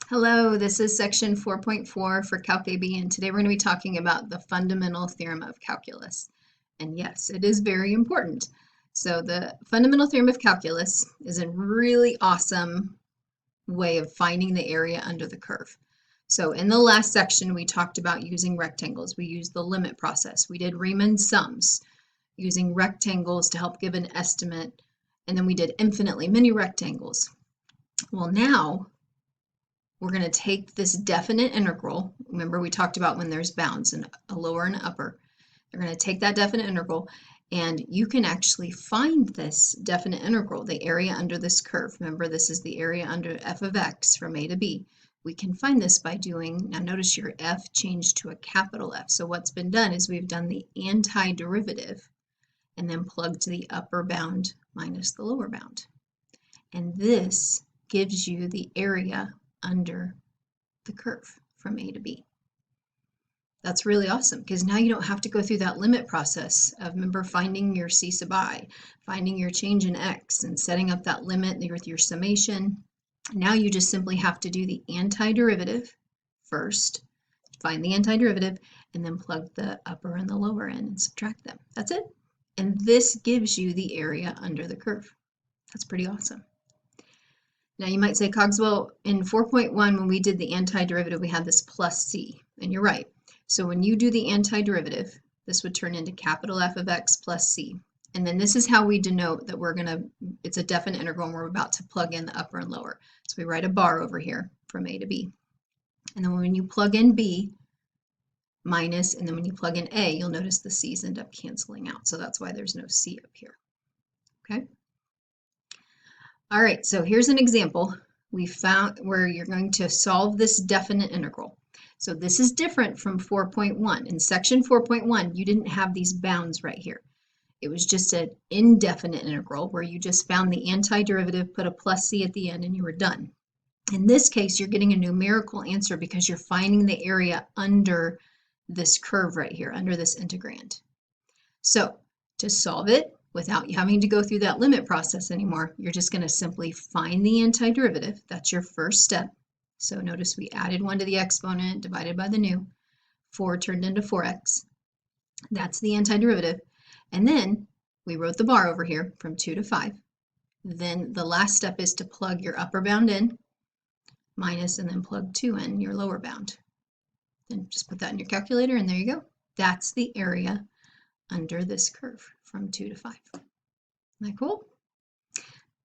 Hello, this is section 4.4 for Calc AB, and today we're going to be talking about the fundamental theorem of calculus. And yes, it is very important. So the fundamental theorem of calculus is a really awesome way of finding the area under the curve. So in the last section, we talked about using rectangles. We used the limit process. We did Riemann sums using rectangles to help give an estimate, and then we did infinitely many rectangles. Well, now we're going to take this definite integral. Remember, we talked about when there's bounds, and a lower and an upper. They're going to take that definite integral, and you can actually find this definite integral, the area under this curve. Remember, this is the area under f of x from a to b. We can find this by doing, now notice your f changed to a capital F. So what's been done is we've done the antiderivative and then plugged the upper bound minus the lower bound. And this gives you the area under the curve from A to B. That's really awesome because now you don't have to go through that limit process of, remember, finding your C sub I, finding your change in X, and setting up that limit with your summation. Now you just simply have to do the antiderivative first, find the antiderivative, and then plug the upper and the lower in and subtract them. That's it. And this gives you the area under the curve. That's pretty awesome. Now you might say, Cogswell, in 4.1 when we did the antiderivative, we had this plus c, and you're right. So when you do the antiderivative, this would turn into capital F of x plus c. And then this is how we denote that it's a definite integral and we're about to plug in the upper and lower. So we write a bar over here from A to B. And then when you plug in B minus, and then when you plug in A, you'll notice the c's end up canceling out. So that's why there's no c up here. Okay? All right, so here's an example we found where you're going to solve this definite integral. So this is different from 4.1. In section 4.1, you didn't have these bounds right here. It was just an indefinite integral where you just found the antiderivative, put a plus c at the end, and you were done. In this case, you're getting a numerical answer because you're finding the area under this curve right here, under this integrand. So to solve it, without having to go through that limit process anymore, you're just going to simply find the antiderivative. That's your first step. So notice we added 1 to the exponent divided by the new. 4 turned into 4x. That's the antiderivative. And then we wrote the bar over here from 2 to 5. Then the last step is to plug your upper bound in, minus, and then plug 2 in, your lower bound. Then just put that in your calculator, and there you go. That's the area under this curve from 2 to 5. Isn't that cool?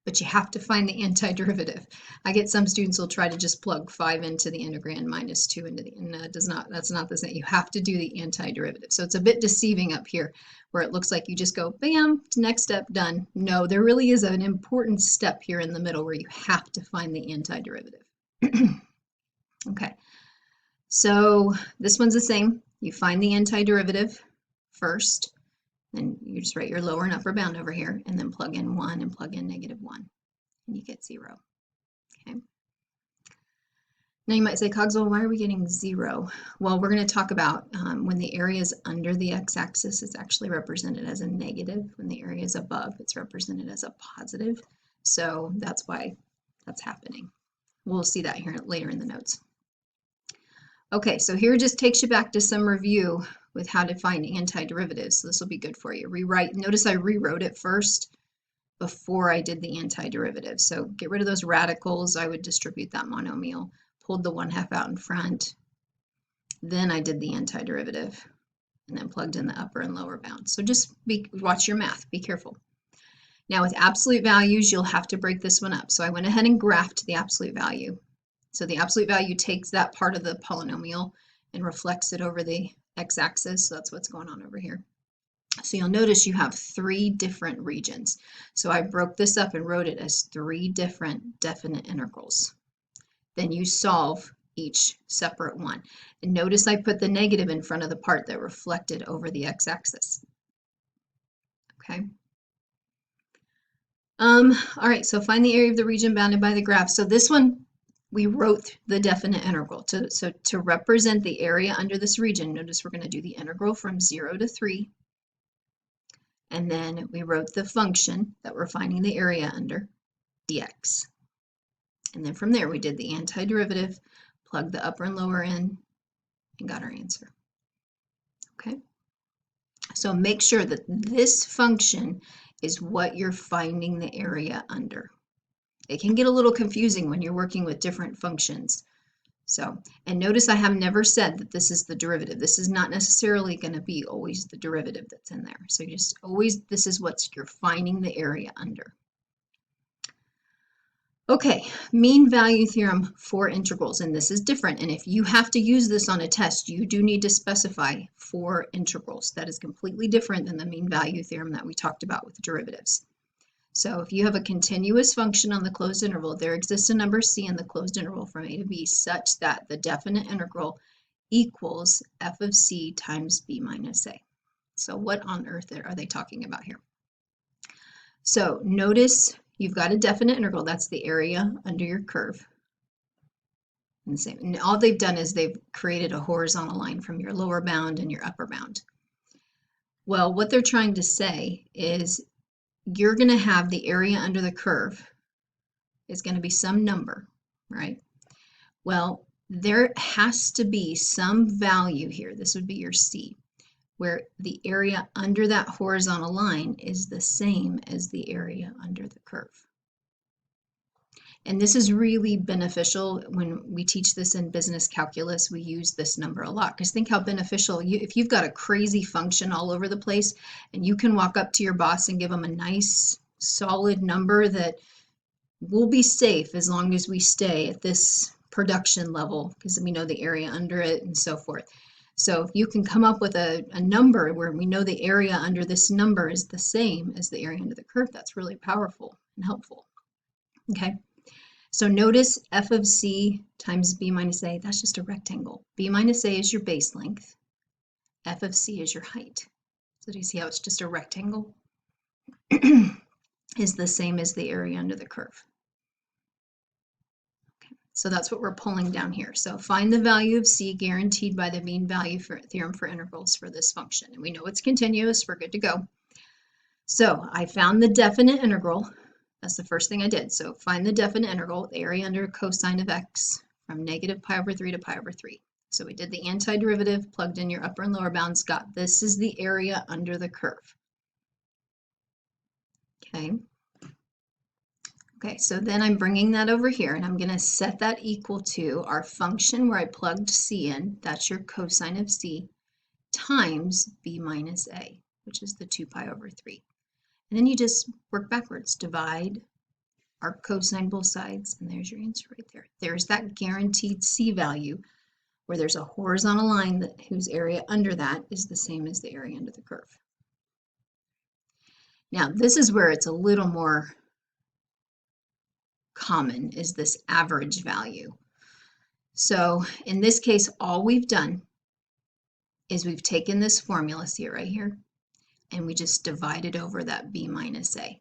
But you have to find the antiderivative. I get some students will try to just plug 5 into the integrand minus 2 into the, and that's not the same. You have to do the antiderivative. So it's a bit deceiving up here where it looks like you just go, bam, next step, done. No, there really is an important step here in the middle where you have to find the antiderivative. Okay, so this one's the same. You find the antiderivative first. Then you just write your lower and upper bound over here, and then plug in 1 and plug in -1, and you get 0. Okay. Now you might say, Cogswell, why are we getting 0? Well, we're going to talk about when the area is under the x-axis, it's actually represented as a negative. When the area is above, it's represented as a positive. So that's why that's happening. We'll see that here later in the notes. Okay, so here just takes you back to some review with how to find antiderivatives. So this will be good for you. Notice I rewrote it first before I did the antiderivative. So get rid of those radicals. I would distribute that monomial, pulled the 1/2 out in front. Then I did the antiderivative and then plugged in the upper and lower bounds. So just watch your math, be careful. Now with absolute values, you'll have to break this one up. So I went ahead and graphed the absolute value. So the absolute value takes that part of the polynomial and reflects it over the x-axis, so that's what's going on over here. So you'll notice you have 3 different regions. So I broke this up and wrote it as 3 different definite integrals. Then you solve each separate one. And notice I put the negative in front of the part that reflected over the x-axis. Okay. All right, so find the area of the region bounded by the graph. So this one, we wrote the definite integral. So to represent the area under this region, notice we're going to do the integral from 0 to 3. And then we wrote the function that we're finding the area under, dx. And then from there, we did the antiderivative, plugged the upper and lower in, and got our answer. Okay? So make sure that this function is what you're finding the area under. It can get a little confusing when you're working with different functions. So, and notice I have never said that this is the derivative. This is not necessarily going to be always the derivative that's in there. So you just always, this is what you're finding the area under. Okay, mean value theorem for integrals, and this is different. And if you have to use this on a test, you do need to specify for integrals. That is completely different than the mean value theorem that we talked about with derivatives. So if you have a continuous function on the closed interval, there exists a number c in the closed interval from a to b such that the definite integral equals f of c times b minus a. So what on earth are they talking about here? So notice you've got a definite integral, that's the area under your curve. And same. And all they've done is they've created a horizontal line from your lower bound and your upper bound. Well, what they're trying to say is you're going to have the area under the curve is going to be some number, right? Well, there has to be some value here. This would be your C, where the area under that horizontal line is the same as the area under the curve. And this is really beneficial when we teach this in business calculus. We use this number a lot because think how beneficial if you've got a crazy function all over the place and you can walk up to your boss and give them a nice solid number that will be safe as long as we stay at this production level because we know the area under it and so forth. So if you can come up with a number where we know the area under this number is the same as the area under the curve, that's really powerful and helpful. Okay. So notice f of c times b minus a, that's just a rectangle. B minus a is your base length. F of c is your height. So do you see how it's just a rectangle? Is the same as the area under the curve. Okay. So that's what we're pulling down here. So find the value of c guaranteed by the mean value theorem for integrals for this function. And we know it's continuous, we're good to go. So I found the definite integral. That's the first thing I did. So find the definite integral, the area under cosine of x from negative pi over 3 to pi over 3. So we did the antiderivative, plugged in your upper and lower bounds, got this is the area under the curve. Okay. Okay, so then I'm bringing that over here and I'm going to set that equal to our function where I plugged c in, that's your cosine of c, times b minus a, which is the 2 pi over 3. And then you just work backwards, divide, arc cosine both sides, and there's your answer right there. There's that guaranteed C value where there's a horizontal line whose area under that is the same as the area under the curve. Now, this is where it's a little more common, is this average value. So in this case, all we've done is we've taken this formula, see it right here, and we just divided over that b minus a.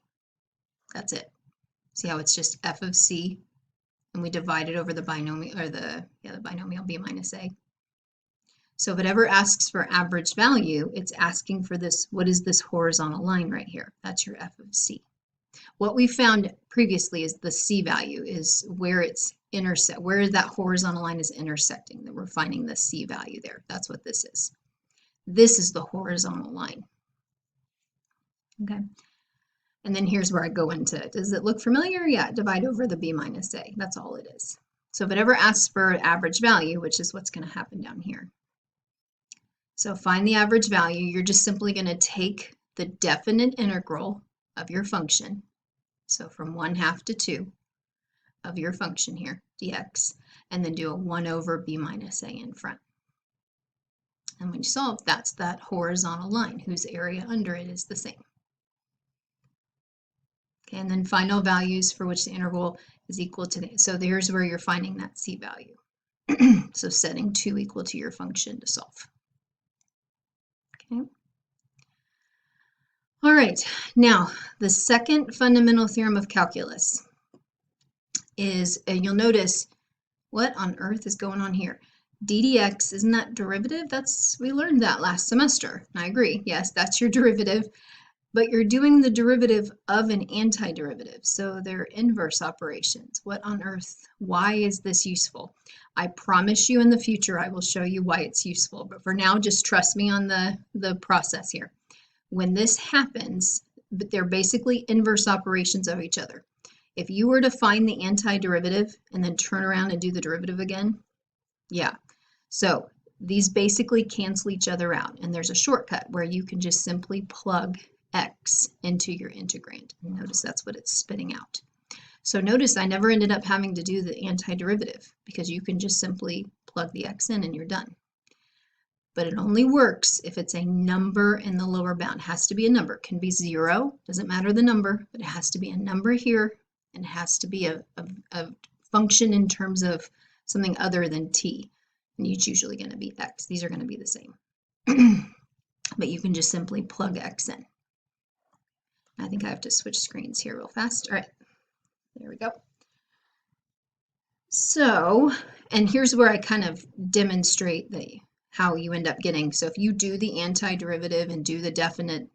That's it. See how it's just f of c, and we divided over the binomial, or the binomial b minus a. So if it ever asks for average value, it's asking for this, what is this horizontal line right here? That's your f of c. What we found previously is the c value is where it's where that horizontal line is intersecting, that we're finding the c value there. That's what this is. This is the horizontal line. Okay, and then here's where I go into it. Does it look familiar? Yeah, divide over the b minus a. That's all it is. So if it ever asks for average value, which is what's going to happen down here. So find the average value. You're just simply going to take the definite integral of your function. So from 1/2 to 2 of your function here, dx, and then do a 1 over b minus a in front. And when you solve, that's that horizontal line whose area under it is the same. Okay, and then final values for which the integral is equal to, so here's where you're finding that c value. So setting 2 equal to your function to solve. Okay. All right, now the second fundamental theorem of calculus is, and you'll notice, what on earth is going on here? D dx, isn't that derivative? We learned that last semester. I agree, yes, that's your derivative. but you're doing the derivative of an antiderivative. So they're inverse operations. What on earth? Why is this useful? I promise you in the future I will show you why it's useful. But for now, just trust me on the process here. When this happens, they're basically inverse operations of each other. If you were to find the antiderivative and then turn around and do the derivative again, yeah. So these basically cancel each other out. And there's a shortcut where you can just simply plug x into your integrand. And notice that's what it's spitting out. So notice I never ended up having to do the antiderivative because you can just simply plug the x in and you're done. But it only works if it's a number in the lower bound. It has to be a number. It can be 0, doesn't matter the number, but it has to be a number here and it has to be a function in terms of something other than t. And it's usually going to be x. These are going to be the same. But you can just simply plug x in. I think I have to switch screens here real fast. All right, there we go. So, and here's where I kind of demonstrate how you end up getting. So if you do the antiderivative and do the definite,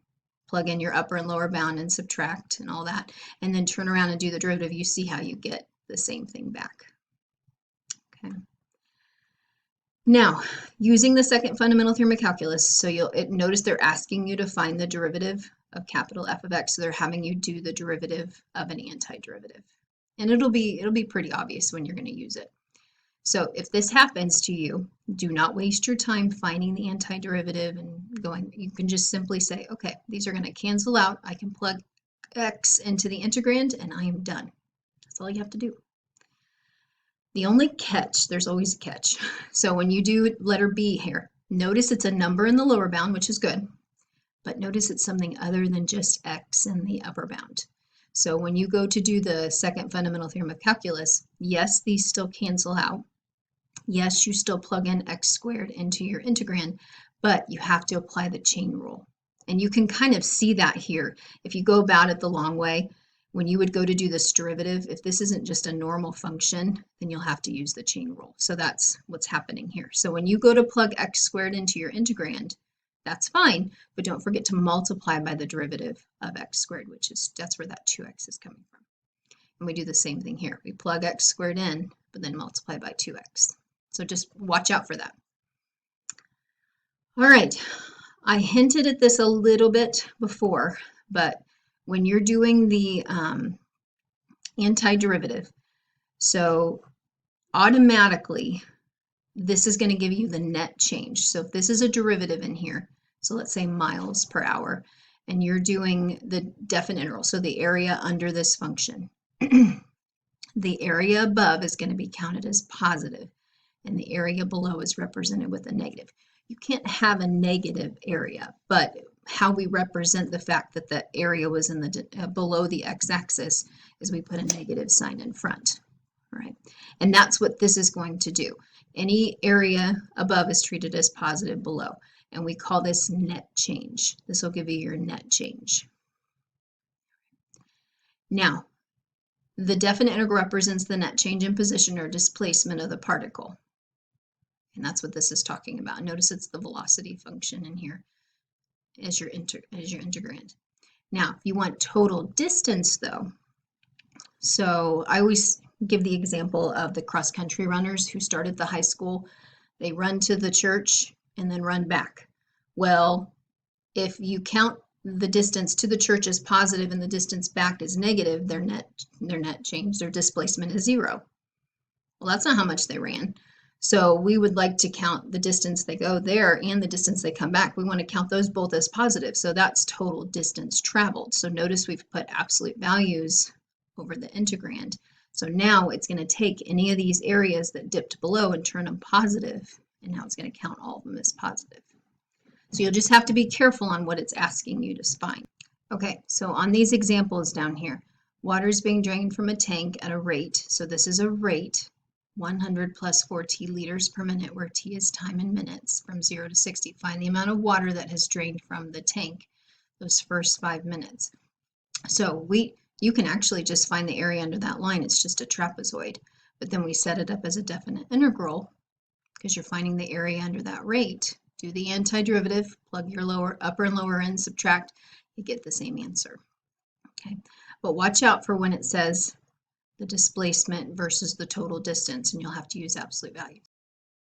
plug in your upper and lower bound and subtract and all that, and then turn around and do the derivative, you see how you get the same thing back. Okay. Now, using the second fundamental theorem of calculus, so you'll notice they're asking you to find the derivative of capital F of x, so they're having you do the derivative of an antiderivative. And it'll be pretty obvious when you're going to use it. So if this happens to you, do not waste your time finding the antiderivative and going. You can just simply say, okay, these are going to cancel out. I can plug x into the integrand and I am done. That's all you have to do. The only catch, there's always a catch. So when you do letter B here, notice it's a number in the lower bound, which is good, but notice it's something other than just x in the upper bound. So when you go to do the second fundamental theorem of calculus, yes, these still cancel out. Yes, you still plug in x squared into your integrand, but you have to apply the chain rule. And you can kind of see that here. If you go about it the long way, when you would go to do this derivative, if this isn't just a normal function, then you'll have to use the chain rule. So that's what's happening here. So when you go to plug x squared into your integrand, that's fine, but don't forget to multiply by the derivative of x squared, that's where that 2x is coming from. And we do the same thing here. We plug x squared in, but then multiply by 2x. So just watch out for that. All right, I hinted at this a little bit before, but when you're doing the antiderivative, so automatically this is going to give you the net change. So if this is a derivative in here, so let's say miles per hour, and you're doing the definite integral, so the area under this function, the area above is going to be counted as positive, and the area below is represented with a negative. You can't have a negative area, but how we represent the fact that the area was in the below the x-axis is we put a negative sign in front, right? And that's what this is going to do. Any area above is treated as positive below, and we call this net change. This will give you your net change. Now, the definite integral represents the net change in position or displacement of the particle. And that's what this is talking about. Notice it's the velocity function in here as your integrand. Now, if you want total distance though, so I always give the example of the cross-country runners who start at the high school. They run to the church and then run back. Well, if you count the distance to the church as positive and the distance back is negative, their net change, their displacement is 0. Well, that's not how much they ran. So we would like to count the distance they go there and the distance they come back. We want to count those both as positive. So that's total distance traveled. So notice we've put absolute values over the integrand. So now it's going to take any of these areas that dipped below and turn them positive. And now it's going to count all of them as positive. So you'll just have to be careful on what it's asking you to find. Okay, so on these examples down here, water is being drained from a tank at a rate. So this is a rate. 100 plus 4t liters per minute, where t is time in minutes, from 0 to 60. Find the amount of water that has drained from the tank those first 5 minutes. So you can actually just find the area under that line. It's just a trapezoid. But then we set it up as a definite integral because you're finding the area under that rate. Do the antiderivative, plug your upper and lower end, subtract. you get the same answer. Okay, but watch out for when it says the displacement versus the total distance, and you'll have to use absolute values.